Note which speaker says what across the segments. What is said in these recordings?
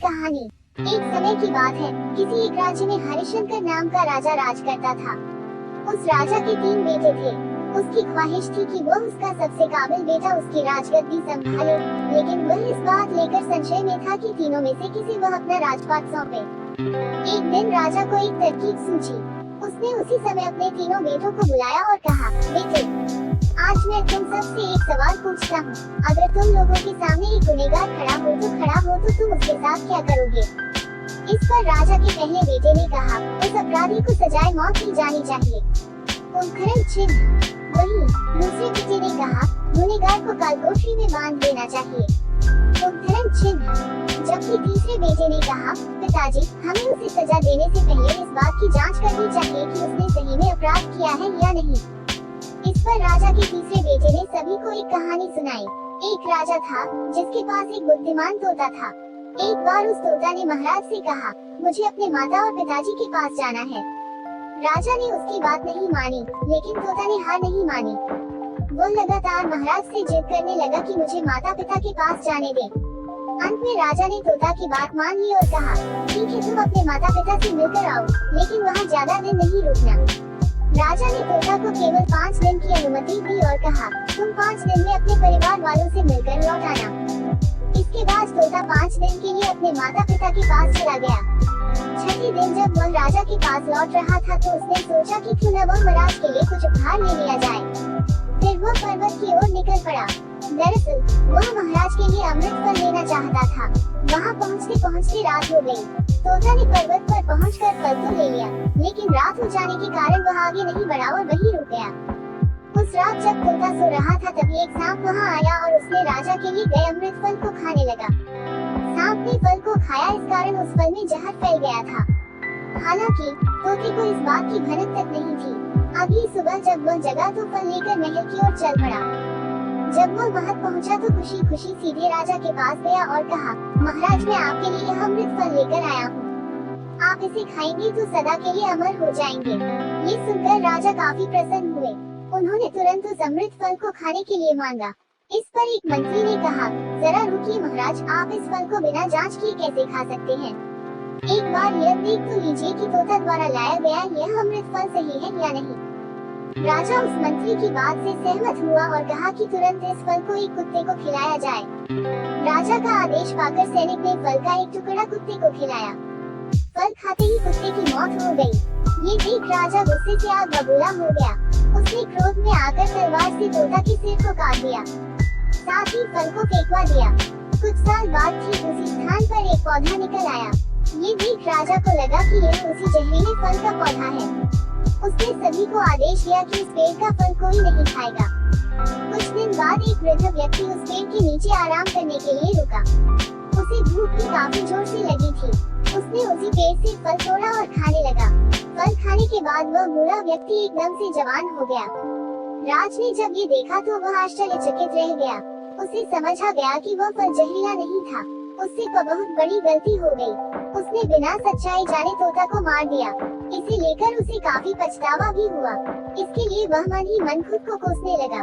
Speaker 1: कहानी। एक समय की बात है, किसी एक राज्य में हरिशंकर नाम का राजा राज करता था। उस राजा के 3 बेटे थे। उसकी ख्वाहिश थी कि वह उसका सबसे काबिल बेटा उसकी राजगद्दी संभाले, लेकिन वह इस बात लेकर संशय में था कि तीनों में से किसे वह अपना राजपाट सौंपे। एक दिन राजा को एक तरकीब सूझी। उसने उसी समय अपने तीनों बेटों को बुलाया और कहा, बेटे, आज मैं तुम सबसे एक सवाल पूछता हूँ। अगर तुम लोगों के सामने एक गुनहगार खड़ा हो तो तुम उसके साथ क्या करोगे? इस पर राजा के पहले बेटे ने कहा, उस अपराधी को सजाए मौत दी जानी चाहिए। उद्धरण चिन्ह। वहीं दूसरे बेटे ने कहा, गुनहगार को कालकोठरी में बांध देना चाहिए। उद्धरण चिन्ह। जबकि तीसरे बेटे ने कहा, पिताजी, हमें उसे सजा देने से पहले इस बात की जांच करनी चाहिए कि उसने सही में अपराध किया है या नहीं। इस पर राजा के तीसरे बेटे ने सभी को एक कहानी सुनाई। एक राजा था जिसके पास एक बुद्धिमान तोता था। एक बार उस तोता ने महाराज से कहा, मुझे अपने माता और पिताजी के पास जाना है। राजा ने उसकी बात नहीं मानी, लेकिन तोता ने हार नहीं मानी। वो लगातार महाराज से जिद करने लगा कि मुझे माता पिता के पास जाने दे। अंत में राजा ने तोता की बात मान ली और कहा, ठीक है, तुम अपने माता पिता से मिलकर आओ, लेकिन वहाँ ज्यादा दिन नहीं रुकना। राजा ने तोता को केवल 5 दिन की अनुमति दी और कहा, तुम 5 दिन में अपने परिवार वालों से मिलकर लौट आना। इसके बाद तोता 5 दिन के लिए अपने माता पिता के पास चला गया। 6वें दिन जब वह राजा के पास लौट रहा था तो उसने सोचा कि क्यों न वह महाराज के लिए कुछ उपहार ले लिया जाए। फिर वह पर्वत की ओर निकल पड़ा। दरअसल वह महाराज के लिए अमृत फल लेना चाहता था। वहाँ पहुँचते पहुँचते रात हो गई। तोता ने पर्वत पर पहुंचकर फल तो ले लिया, लेकिन रात हो जाने के कारण वह आगे नहीं बढ़ा और वहीं रुक गया। उस रात जब तोता सो रहा था तभी एक सांप वहां आया और उसने राजा के लिए गए अमृत फल को खाने लगा। सांप ने फल को खाया, इस कारण उस फल में जहर फैल गया था। हालांकि तोते को इस बात की भनक तक नहीं थी। अगली सुबह जब वह जगा तो फल लेकर महल की ओर चल पड़ा। जब वह महल पहुंचा तो खुशी खुशी सीधे राजा के पास गया और कहा, महाराज, मैं आपके लिए यह अमृत फल लेकर आया हूँ। आप इसे खाएंगे तो सदा के लिए अमर हो जाएंगे। ये सुनकर राजा काफी प्रसन्न हुए। उन्होंने तुरंत उस अमृत फल को खाने के लिए मांगा। इस पर एक मंत्री ने कहा, जरा रुकिए महाराज, आप इस फल को बिना जांच किए कैसे खा सकते हैं? एक बार यह देख तो लीजिए कि तोता द्वारा लाया गया यह अमृत फल सही है या नहीं। राजा उस मंत्री की बात से सहमत हुआ और कहा कि तुरंत इस फल को एक कुत्ते को खिलाया जाए। राजा का आदेश पाकर सैनिक ने फल का एक टुकड़ा कुत्ते को खिलाया। फल खाते ही कुत्ते की मौत हो गई। ये देख राजा गुस्से से आग बबूला हो गया। उसने क्रोध में आकर तलवार से तोता के सिर को काट दिया, साथ ही फल को फेंकवा दिया। कुछ साल बाद ठीक उसी स्थान पर एक पौधा निकल आया। ये देख राजा को लगा कि यह उसी जहरीले फल का पौधा है। उसने सभी को आदेश दिया कि इस पेड़ का फल कोई नहीं खाएगा। कुछ दिन बाद एक वृद्ध व्यक्ति उस पेड़ के नीचे आराम करने के लिए रुका। उसे भूख भी काफी जोर से लगी थी। उसने उसी पेड़ से फल तोड़ा और खाने लगा। फल खाने के बाद वह बूढ़ा व्यक्ति एकदम से जवान हो गया। राज ने जब ये देखा तो वह आश्चर्यचकित रह गया। उसे समझ आ गया कि वह फल जहरीला नहीं था। उससे बहुत बड़ी गलती हो गई। उसने बिना सच्चाई जाने तोता को मार दिया। इसे लेकर उसे काफी पछतावा भी हुआ। इसके लिए वह मन ही मन खुद को कोसने लगा।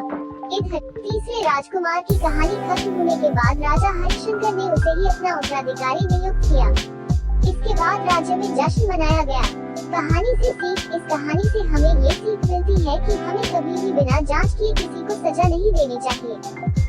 Speaker 1: इधर तीसरे राजकुमार की कहानी खत्म होने के बाद राजा हरिशंकर ने उसे ही अपना उत्तराधिकारी नियुक्त किया। इसके बाद राज्य में जश्न मनाया गया। कहानी से सीख। इस कहानी से हमें ये सीख मिलती है कि हमें कभी भी बिना जांच किए किसी को सजा नहीं देनी चाहिए।